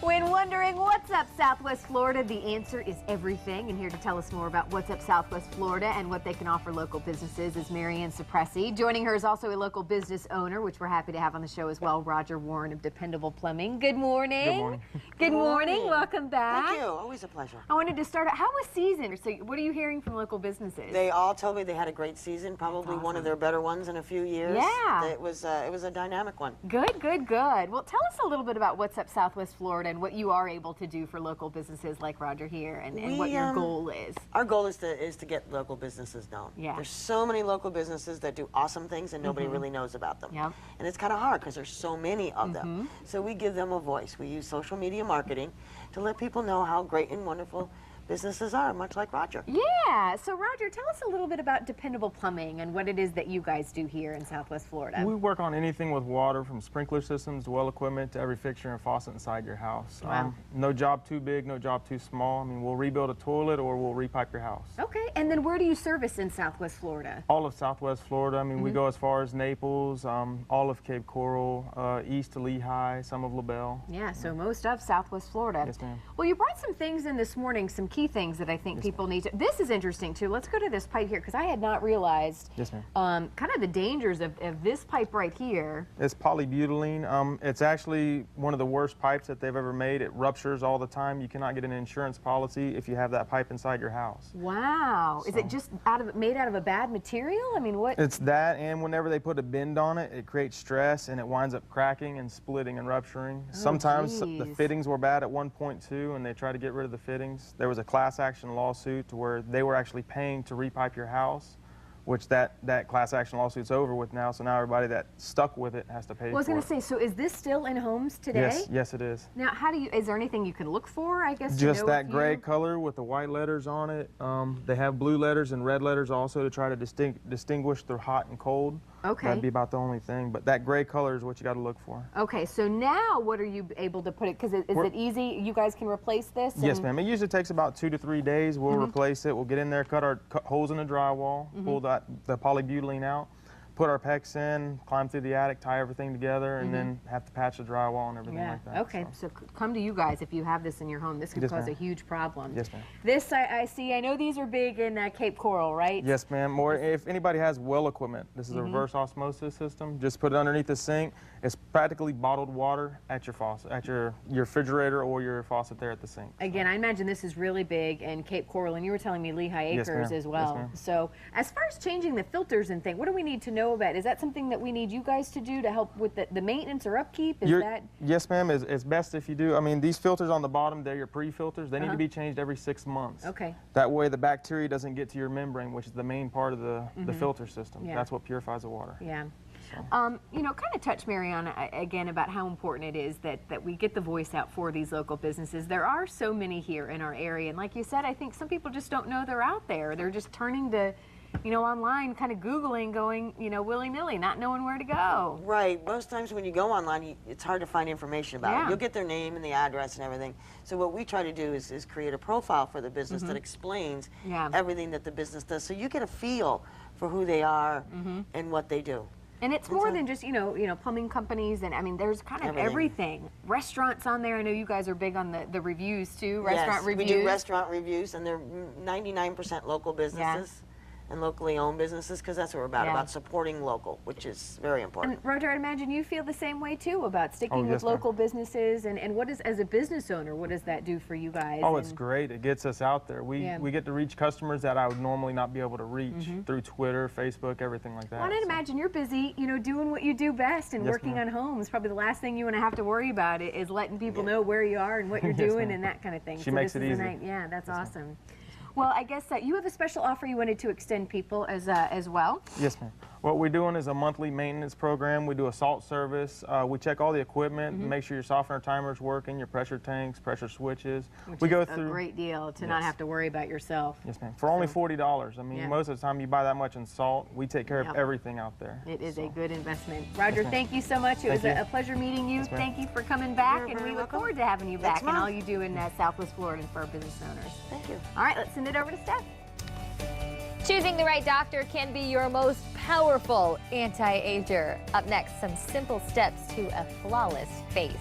When wondering what's up Southwest Florida, the answer is everything. And here to tell us more about what's up Southwest Florida and what they can offer local businesses is Marianne Suppressi. Joining her is also a local business owner, which we're happy to have on the show as well, Roger Warren of Dependable Plumbing. Good morning. Good morning. Good morning. Welcome back. Thank you. Always a pleasure. I wanted to start out, how was season? So what are you hearing from local businesses? They all told me they had a great season, probably one of their better ones in a few years. Yeah. It was a dynamic one. Good, good, good. Well, tell us a little bit about what's up Southwest Florida and what you are able to do for local businesses like Roger here and what your goal is. Our goal is to get local businesses known. Yeah. There's so many local businesses that do awesome things and nobody really knows about them. Yep. And it's kind of hard because there's so many of them. So we give them a voice. We use social media marketing to let people know how great and wonderful businesses are, much like Roger. Yeah, so Roger, tell us a little bit about Dependable Plumbing and what it is that you guys do here in Southwest Florida. We work on anything with water, from sprinkler systems to well equipment to every fixture and faucet inside your house. Wow. No job too big, no job too small. I mean, we'll rebuild a toilet or we'll repipe your house. Okay, and then where do you service in Southwest Florida? All of Southwest Florida. I mean, we go as far as Naples, all of Cape Coral, east to Lehigh, some of LaBelle. Yeah, so most of Southwest Florida. Yes, ma'am. Well, you brought some things in this morning, some key things that I think people need to. This is interesting too. Let's go to this pipe here because I had not realized kind of the dangers of this pipe right here. It's polybutylene. It's actually one of the worst pipes that they've ever made. It ruptures all the time. You cannot get an insurance policy if you have that pipe inside your house. Wow. So. Is it just made out of a bad material? I mean, what? It's that, and whenever they put a bend on it, it creates stress and it winds up cracking and splitting and rupturing. Sometimes the fittings were bad at one point too, and they tried to get rid of the fittings. There was a class action lawsuit to where they were actually paying to repipe your house, which that class action lawsuit's over with now, so now everybody that stuck with it has to pay for it. I was going to say, so is this still in homes today? Yes, it is. Now, is there anything you can look for, I guess? Just that gray color with the white letters on it. They have blue letters and red letters also to try to distinguish the hot and cold. Okay. That'd be about the only thing, but that gray color is what you got to look for. Okay, so now what are you able to put it? Because is it easy? You guys can replace this? Yes, ma'am. It usually takes about 2 to 3 days. We'll replace it. We'll get in there, cut holes in the drywall, pull the polybutylene out, put our PEX in, climb through the attic, tie everything together, and then have to patch the drywall and everything like that. Okay, so come to you guys if you have this in your home. This could cause a huge problem. Yes, ma'am. This I see. I know these are big in Cape Coral, right? Yes, ma'am. Or if anybody has well equipment, this is a reverse osmosis system. Just put it underneath the sink. It's practically bottled water at your faucet, at your refrigerator or your faucet there at the sink. Again, I imagine this is really big in Cape Coral, and you were telling me Lehigh Acres as well. Yes, so as far as changing the filters and things, what do we need to know about? Is that something that we need you guys to do to help with the maintenance or upkeep? Yes, ma'am. It's best if you do. I mean, these filters on the bottom, they're your pre-filters. They need to be changed every 6 months. Okay. That way the bacteria doesn't get to your membrane, which is the main part of the filter system. Yeah. That's what purifies the water. Yeah. You know, kind of touch, Marianne, again about how important it is that we get the voice out for these local businesses. There are so many here in our area, and like you said, I think some people just don't know they're out there. They're just turning to, you know, online, kind of Googling, going, you know, willy-nilly, not knowing where to go. Right. Most times when you go online, it's hard to find information about it. You'll get their name and the address and everything. So what we try to do is create a profile for the business that explains everything that the business does, so you get a feel for who they are and what they do. And it's more than just, you know, plumbing companies, and I mean, there's kind of everything. Restaurants on there. I know you guys are big on the reviews too. Restaurant reviews. We do restaurant reviews, and they're 99% local businesses. And locally owned businesses, because that's what we're about supporting local, which is very important. And Roger, I imagine you feel the same way too about sticking with local businesses, and what is, as a business owner, what does that do for you guys? Oh, it's great. It gets us out there. We get to reach customers that I would normally not be able to reach through Twitter, Facebook, everything like that. Well, I'd imagine you're busy, you know, doing what you do best and working on homes. Probably the last thing you want to have to worry about is letting people know where you are and what you're doing and that kind of thing. She makes it easy. Yeah, that's awesome. Well, I guess you have a special offer you wanted to extend people as well. Yes, ma'am. What we're doing is a monthly maintenance program. We do a salt service. We check all the equipment, make sure your softener timer's working, your pressure tanks, pressure switches. Which is a great deal to not have to worry about yourself. Yes, ma'am. For only $40. I mean, most of the time you buy that much in salt, we take care of everything out there. It is a good investment. Roger, thank you so much. It was a pleasure meeting you. Thank you for coming back, and we look forward to having you back and all you do in Southwest Florida for our business owners. Thank you. All right, let's send it over to Steph. Choosing the right doctor can be your most powerful anti-ager. Up next, some simple steps to a flawless face.